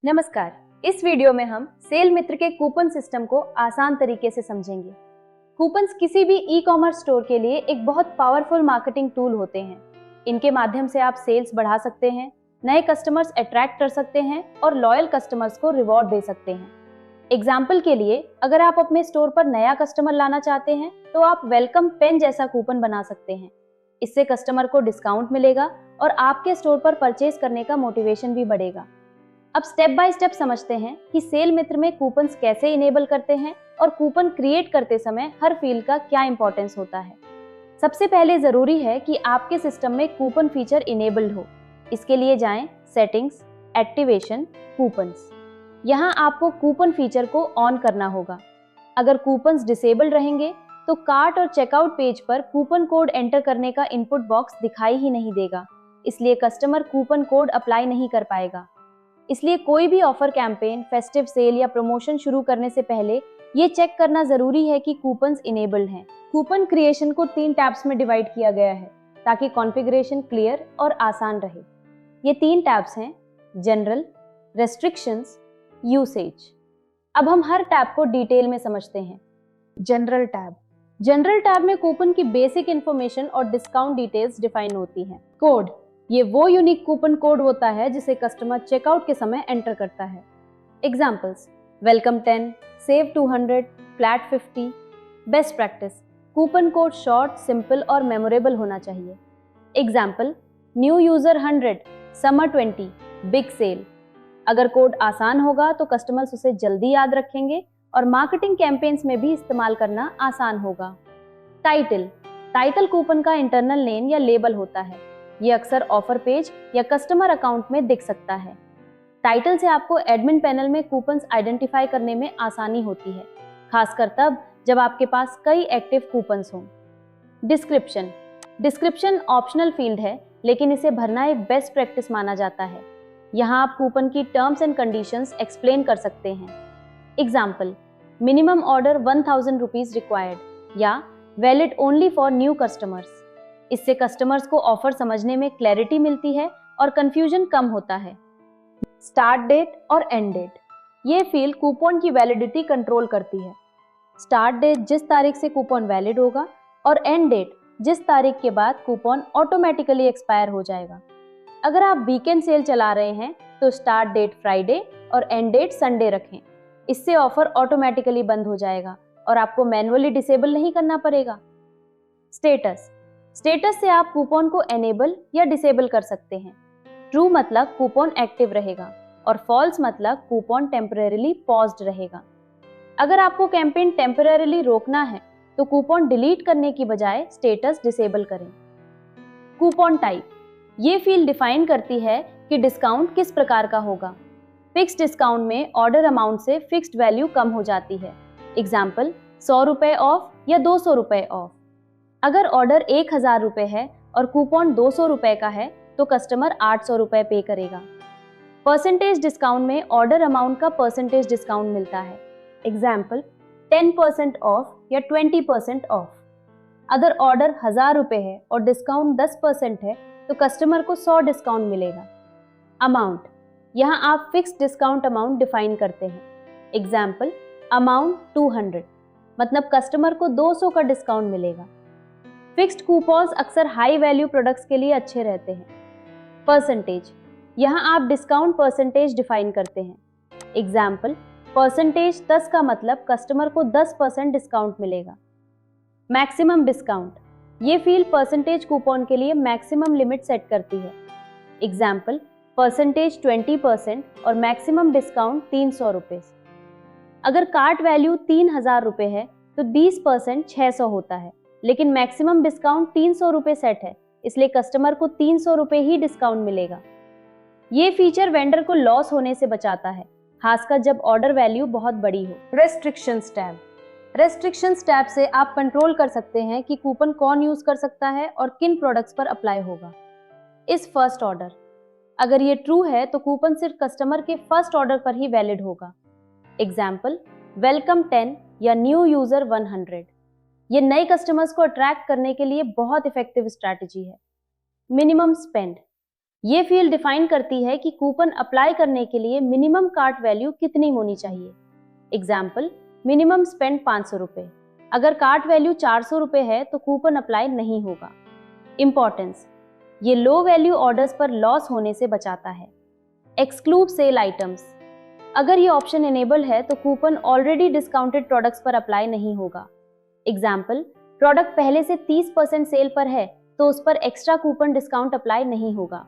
नमस्कार। इस वीडियो में हम सेल मित्र के कूपन सिस्टम को आसान तरीके से समझेंगे। कूपन्स किसी भी ई कॉमर्स स्टोर के लिए एक बहुत पावरफुल मार्केटिंग टूल होते हैं। इनके माध्यम से आप सेल्स बढ़ा सकते हैं, नए कस्टमर्स अट्रैक्ट कर सकते हैं और लॉयल कस्टमर्स को रिवॉर्ड दे सकते हैं। एग्जाम्पल के लिए, अगर आप अपने स्टोर पर नया कस्टमर लाना चाहते हैं तो आप वेलकम पेन जैसा कूपन बना सकते हैं। इससे कस्टमर को डिस्काउंट मिलेगा और आपके स्टोर पर परचेज करने का मोटिवेशन भी बढ़ेगा। अब स्टेप बाय स्टेप समझते हैं कि सेल मित्र में कूपन्स कैसे इनेबल करते हैं और कूपन क्रिएट करते समय हर फील्ड का क्या इंपॉर्टेंस होता है। सबसे पहले जरूरी है कि आपके सिस्टम में कूपन फीचर इनेबल्ड हो। इसके लिए जाएं सेटिंग्स, एक्टिवेशन, कूपन्स। यहाँ आपको कूपन फीचर को ऑन करना होगा। अगर कूपन्स डिसेबल्ड रहेंगे तो कार्ट और चेकआउट पेज पर कूपन कोड एंटर करने का इनपुट बॉक्स दिखाई ही नहीं देगा, इसलिए कस्टमर कूपन कोड अप्लाई नहीं कर पाएगा। इसलिए कोई भी ऑफर कैंपेन, फेस्टिव सेल या प्रमोशन शुरू करने से पहले ये चेक करना जरूरी है कि कूपन्स इनेबल्ड हैं। कूपन क्रिएशन को 3 टैब्स में डिवाइड किया गया है ताकि कॉन्फ़िगरेशन क्लियर और आसान रहे। ये 3 टैब्स हैं: जनरल, रेस्ट्रिक्शंस, यूसेज। अब हम हर टैब को डिटेल में समझते हैं। General tab. जनरल टैब में कूपन की बेसिक इंफॉर्मेशन और डिस्काउंट डिटेल्स डिफाइन होती हैं। कोड। ये वो यूनिक कूपन कोड होता है जिसे कस्टमर चेकआउट के समय एंटर करता है। Examples: welcome 10, save 200, flat 50। Best practice: coupon code short, simple और मेमोरेबल होना चाहिए। Example: new user 100, summer 20, big sale. अगर कोड आसान होगा तो कस्टमर्स उसे जल्दी याद रखेंगे और मार्केटिंग कैंपेन्स में भी इस्तेमाल करना आसान होगा। टाइटल। टाइटल कूपन का इंटरनल नेम या लेबल होता है। ये अक्सर ऑफर पेज या कस्टमर अकाउंट में दिख सकता है। टाइटल से आपको एडमिन पैनल में कूपन्स आइडेंटिफाई करने में आसानी होती है, खासकर तब जब आपके पास कई एक्टिव कूपन्स हों। डिस्क्रिप्शन। डिस्क्रिप्शन ऑप्शनल फील्ड है, लेकिन इसे भरना एक बेस्ट प्रैक्टिस माना जाता है। यहाँ आप कूपन की टर्म्स एंड कंडीशंस एक्सप्लेन कर सकते हैं। Example: minimum order 1000 rupees required या valid only for new customers. इससे कस्टमर्स को ऑफर समझने में क्लैरिटी मिलती है और कंफ्यूजन कम होता है। स्टार्ट डेट और एंड डेट। ये फील्ड कूपन की वैलिडिटी कंट्रोल करती है। स्टार्ट डेट जिस तारीख से कूपन वैलिड होगा और एंड डेट जिस तारीख के बाद कूपन ऑटोमेटिकली एक्सपायर हो जाएगा। अगर आप वीकेंड सेल चला रहे हैं तो स्टार्ट डेट फ्राइडे और एंड डेट संडे रखें। इससे ऑफर ऑटोमेटिकली बंद हो जाएगा और आपको मैन्युअली डिसेबल नहीं करना पड़ेगा। स्टेटस। स्टेटस से आप कूपन को एनेबल या डिसेबल कर सकते हैं। ट्रू मतलब कूपन एक्टिव रहेगा और फॉल्स मतलब कूपन टेम्परेरीली पॉज्ड रहेगा। अगर आपको कैंपेन टेम्परेरीली रोकना है तो कूपन डिलीट करने की बजाय स्टेटस डिसेबल करें। Coupon type. ये फील्ड डिफाइन करती है कि डिस्काउंट किस प्रकार का होगा। फिक्स्ड डिस्काउंट में ऑर्डर अमाउंट से फिक्स्ड वैल्यू कम हो जाती है। एग्जाम्पल: 100 रुपए ऑफ या 200 रुपए ऑफ। अगर ऑर्डर 1000 रुपए है और कूपन 200 रुपए का है तो कस्टमर 800 रुपए पे करेगा। परसेंटेज डिस्काउंट में ऑर्डर अमाउंट का परसेंटेज डिस्काउंट मिलता है। एग्जाम्पल: 10% ऑफ या 20% ऑफ। अगर ऑर्डर 1000 रुपए है और डिस्काउंट 10% है तो कस्टमर को 100 डिस्काउंट मिलेगा। अमाउंट। यहाँ आप फिक्स डिस्काउंट अमाउंट डिफाइन करते हैं। एग्जाम्पल: अमाउंट 200, मतलब कस्टमर को 200 का डिस्काउंट मिलेगा। फिक्स्ड कूपन्स अक्सर हाई वैल्यू प्रोडक्ट्स के लिए अच्छे रहते हैं। परसेंटेज। यहाँ आप डिस्काउंट परसेंटेज डिफाइन करते हैं। एग्जाम्पल: परसेंटेज 10 का मतलब कस्टमर को 10% डिस्काउंट मिलेगा। Maximum discount. ये फील्ड परसेंटेज कूपन के लिए मैक्सिमम लिमिट सेट करती है। एग्जाम्पल: परसेंटेज 20% और मैक्सिमम डिस्काउंट 300 रुपए। अगर कार्ट वैल्यू 3000 रुपए है तो 20% 600 होता है, लेकिन मैक्सिमम डिस्काउंट 300 रुपए सेट है, इसलिए कस्टमर को 300 रुपए ही डिस्काउंट मिलेगा। ये फीचर वेंडर को लॉस होने से बचाता है, खासकर जब ऑर्डर वैल्यू बहुत बड़ी हो। Restrictions tab. रेस्ट्रिक्शंस टैब से आप कंट्रोल कर सकते हैं कि कूपन कौन यूज कर सकता है और किन प्रोडक्ट्स पर अप्लाई होगा। इस फर्स्ट ऑर्डर। अगर ये ट्रू है तो कूपन सिर्फ कस्टमर के फर्स्ट ऑर्डर पर ही वैलिड होगा। एग्जाम्पल: वेलकम 10 या न्यू यूजर 100। ये नए कस्टमर्स को अट्रैक्ट करने के लिए बहुत इफेक्टिव स्ट्रैटेजी है। Minimum spend. ये फील्ड डिफाइन करती है कि कूपन अप्लाई करने के लिए मिनिमम कार्ट वैल्यू कितनी होनी चाहिए। एग्जाम्पल, मिनिमम स्पेंड 500 रुपए। अगर कार्ट वैल्यू 400 रुपए है तो कूपन अप्लाई नहीं होगा। इंपॉर्टेंस, ये लो वैल्यू ऑर्डर्स पर लॉस होने से बचाता है। एक्सक्लूड सेल आइटम्स, अगर ये ऑप्शन इनेबल है तो कूपन ऑलरेडी डिस्काउंटेड प्रोडक्ट्स पर अप्लाई नहीं होगा। एग्जाम्पल, प्रोडक्ट पहले से 30% सेल पर है तो उस पर एक्स्ट्रा कूपन डिस्काउंट अप्लाई नहीं होगा।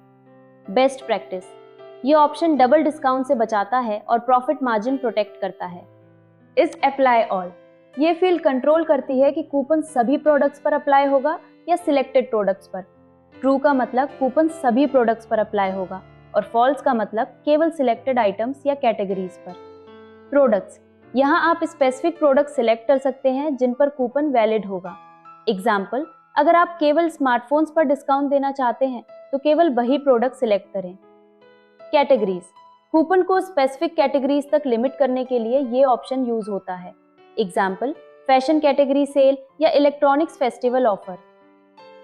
बेस्ट प्रैक्टिस, ये ऑप्शन डबल डिस्काउंट से बचाता है और प्रॉफिट मार्जिन प्रोटेक्ट करता है। इस अप्लाई ऑल, ये फील्ड कंट्रोल करती है कि कूपन सभी प्रोडक्ट्स पर अप्लाई होगा या सिलेक्टेड प्रोडक्ट्स पर। ट्रू का मतलब कूपन सभी प्रोडक्ट्स पर अप्लाई होगा और फॉल्स का मतलब केवल सिलेक्टेड आइटम्स या कैटेगरीज पर। प्रोडक्ट्स, यहाँ आप स्पेसिफिक प्रोडक्ट सिलेक्ट कर सकते हैं जिन पर कूपन वैलिड होगा। एग्जाम्पल, अगर आप केवल स्मार्टफोन्स पर डिस्काउंट देना चाहते हैं तो केवल वही प्रोडक्ट सिलेक्ट करें। कैटेगरीज, कूपन को स्पेसिफिक कैटेगरीज तक लिमिट करने के लिए ये ऑप्शन यूज होता है। एग्जाम्पल, फैशन कैटेगरी सेल या इलेक्ट्रॉनिक्स फेस्टिवल ऑफर।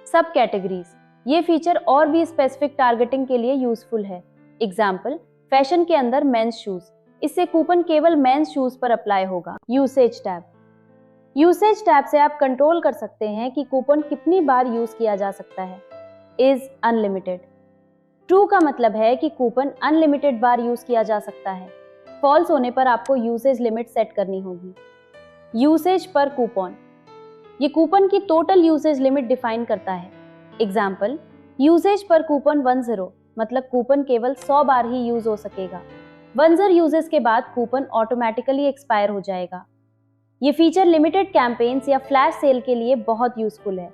सब कैटेगरीज, ये फीचर और भी स्पेसिफिक टारगेटिंग के लिए यूजफुल है। एग्जाम्पल, फैशन के अंदर मेंस शूज, इससे कूपन केवल मेंस शूज पर अप्लाई होगा। यूसेज टैब, यूसेज टैब से आप कंट्रोल कर सकते हैं कि कूपन कितनी बार यूज किया जा सकता है। इज अनलिमिटेड, ट्रू का मतलब है कि कूपन अनलिमिटेड बार यूज किया जा सकता है। फॉल्स होने पर आपको यूसेज लिमिट सेट करनी होगी। यूसेज पर कूपन, ये कूपन की टोटल यूसेज लिमिट डिफाइन करता है। एग्जाम्पल, यूसेज पर कूपन 10, मतलब कूपन केवल 100 बार ही यूज हो सकेगा। 10 यूजेस के बाद कूपन ऑटोमेटिकली एक्सपायर हो जाएगा। ये फीचर लिमिटेड कैंपेन्स या फ्लैश सेल के लिए बहुत यूजफुल है।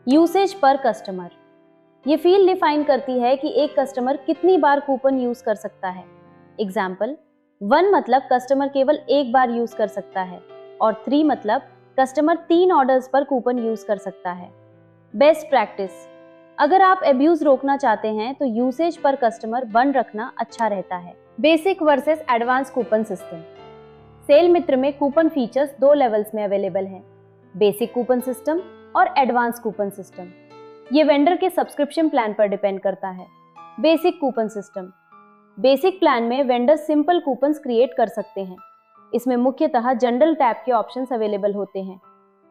यूसेज पर कस्टमर, ये फील्ड डिफाइन करती है कि एक कस्टमर कितनी बार कूपन यूज कर सकता है। एग्जाम्पल, 1 मतलब कस्टमर केवल एक बार यूज कर सकता है और 3 मतलब कस्टमर 3 ऑर्डर्स पर कूपन यूज कर सकता है। बेस्ट प्रैक्टिस, अगर आप एब्यूज रोकना चाहते हैं तो यूसेज पर कस्टमर 1 रखना अच्छा रहता है। Basic versus advance coupon system. Sell Mitra में कूपन फीचर्स 2 लेवल्स में अवेलेबल हैं, बेसिक कूपन सिस्टम और एडवांस कूपन सिस्टम। ये वेंडर के सब्सक्रिप्शन प्लान पर डिपेंड करता है। Basic coupon system, basic plan में वेंडर सिंपल कूपन्स क्रिएट कर सकते हैं। इसमें मुख्यतः जनरल टैब के ऑप्शंस अवेलेबल होते हैं।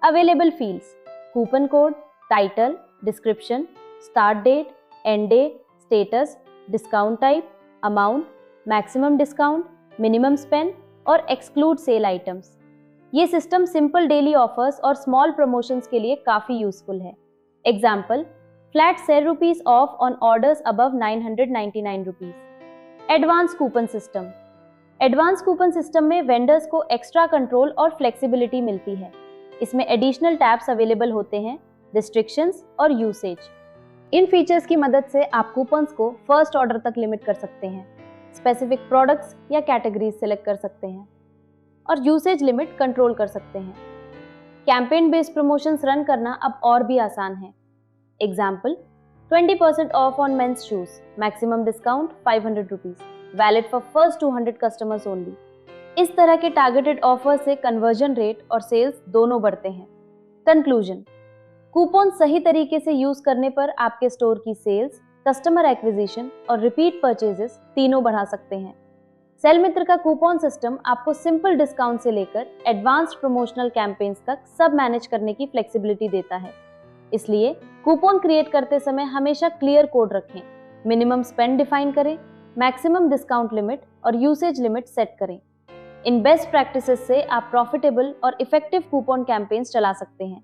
Available fields, coupon code, title, description, start date, end date, status, discount type, amount, maximum discount, minimum spend और एक्सक्लूड सेल आइटम्स। ये सिस्टम सिंपल डेली ऑफर्स और स्मॉल प्रमोशंस के लिए काफी useful है। Example, flat 7 rupees of on orders above 999 rupees. Advance coupon system, advance coupon system में vendors को extra control और फ्लेक्सिबिलिटी मिलती है। इसमें एडिशनल टैब्स अवेलेबल होते हैं, रिस्ट्रिक्शंस और यूसेज। इन फीचर्स की मदद से आप कूपन्स को फर्स्ट ऑर्डर तक लिमिट कर सकते हैं, स्पेसिफिक प्रोडक्ट्स या कैटेगरीज सिलेक्ट कर सकते हैं और यूसेज लिमिट कंट्रोल कर सकते हैं। कैंपेन बेस्ड प्रमोशंस रन करना अब और भी आसान है। Example, 20% off on men's shoes, maximum discount 500 rupees, valid for first 200 customers only. इस तरह के टारगेटेड ऑफर से कन्वर्जन रेट और सेल्स दोनों बढ़ते हैं। कंक्लूजन, कूपन सही तरीके से यूज करने पर आपके स्टोर की सेल्स, कस्टमर एक्विजिशन और रिपीट परचेजेस तीनों बढ़ा सकते हैं। सेल मित्र का कूपन सिस्टम आपको सिंपल डिस्काउंट से लेकर एडवांस्ड प्रमोशनल कैंपेन्स तक सब मैनेज करने की फ्लेक्सिबिलिटी देता है। इसलिए कूपन क्रिएट करते समय हमेशा क्लियर कोड रखें, मिनिमम स्पेंड डिफाइन करें, मैक्सिमम डिस्काउंट लिमिट और यूसेज लिमिट सेट करें। इन बेस्ट प्रैक्टिसेस से आप प्रॉफिटेबल और इफेक्टिव कूपन कैंपेन्स चला सकते हैं।